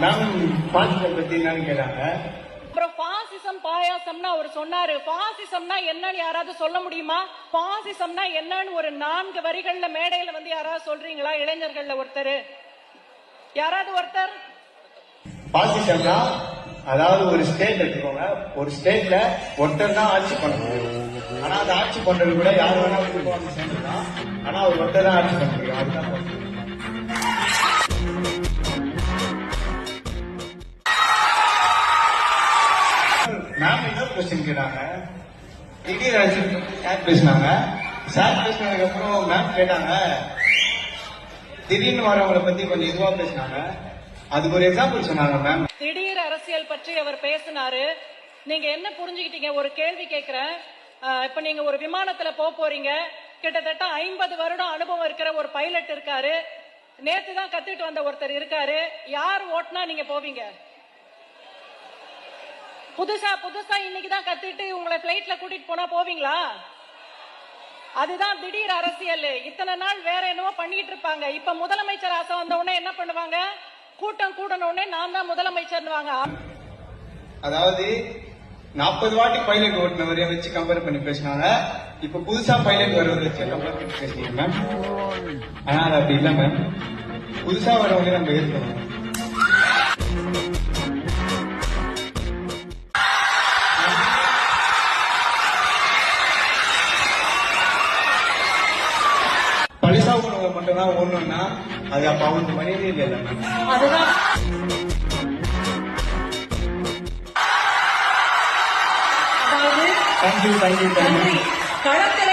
Ma'am பாசிசம் பத்தி என்னன்னு கேட்டாங்க. அப்புறம் பாசிசம் பாயாசம்னா அவர் சொன்னாரு. பாசிசம்னா என்னன்னு யாராவது சொல்ல முடியுமா? பாசிசம்னா என்னன்னு ஒரு 4 வரிகள்ல மேடையில வந்து யாராவது சொல்றீங்களா? இளைஞர்கள்ல ஒருத்தர், யாராவது ஒருத்தர். பாசிசம்னா அதாவது ஒரு ஸ்டேட் எடுத்துக்கோங்க, ஒரு ஸ்டேட்ல ஒருத்தர் தான் ஆட்சி பண்ண முடியும். ஆனா அந்த ஆட்சி பண்றது கூட யார் வேணா சேர்ந்துதான், ஆனா அவர் ஒருத்தர் தான் ஆட்சி பண்ண முடியும். அதுதான் மேம் என்ன கொஸ்டின் கேட்டாங்க. திடீர் சார் பேசினாங்க. சார் பேசினதுக்கு அப்புறம் மேம் கேட்டாங்க, திடீர்னு வரவங்களை பத்தி கொஞ்சம் இதுவா பேசினாங்க. அதுக்கு ஒரு எக்ஸாம்பிள் சொன்னாங்க மேம். திடீர் அரசியல் பற்றி அவர் பேசினாரு. நீங்க என்ன புரிஞ்சுக்கிட்டீங்க? ஒரு கேள்வி கேட்கிறேன். இப்ப நீங்க ஒரு விமானத்துல போறீங்க. கிட்டத்தட்ட 50 வருடம் அனுபவம் இருக்கிற ஒரு பைலட் இருக்காரு. நேத்து தான் கத்துட்டு வந்த ஒருத்தர் இருக்காரு. யார் ஓட்டுனா நீங்க போவீங்க? புதுசா இன்னைக்குதான் கத்துட்டு உங்களை பிளைட்ல கூட்டிட்டு போனா போவீங்களா? அதுதான் திடீர் அரசியல். இத்தனை நாள் வேற என்னவோ பண்ணிட்டு இருப்பாங்க. இப்ப முதலமைச்சர் ஆசை வந்த உடனே என்ன பண்ணுவாங்க? கூட்டம் கூடனே நான் தான் முதலமைச்சர். அதாவது 40 வாட்டி பைலட் ஓட்டுனவரைய வச்சு கம்பேர் பண்ணி பேசினாங்க. இப்ப புதுசா பைலட் வரவரை வச்சு கம்பேர் பண்ணி பேசுறீங்க மேம். ஆனா அது அப்படி இல்ல மேம். புதுசா வரவங்க நம்ம ஏற்கணும். பழசா உணவை மட்டும் தான் ஓடணும்னா அது அப்ப அவங்களுக்கு மரியாதை இல்லை மேம். அதுதான் தேங்க்யூ. களத்துல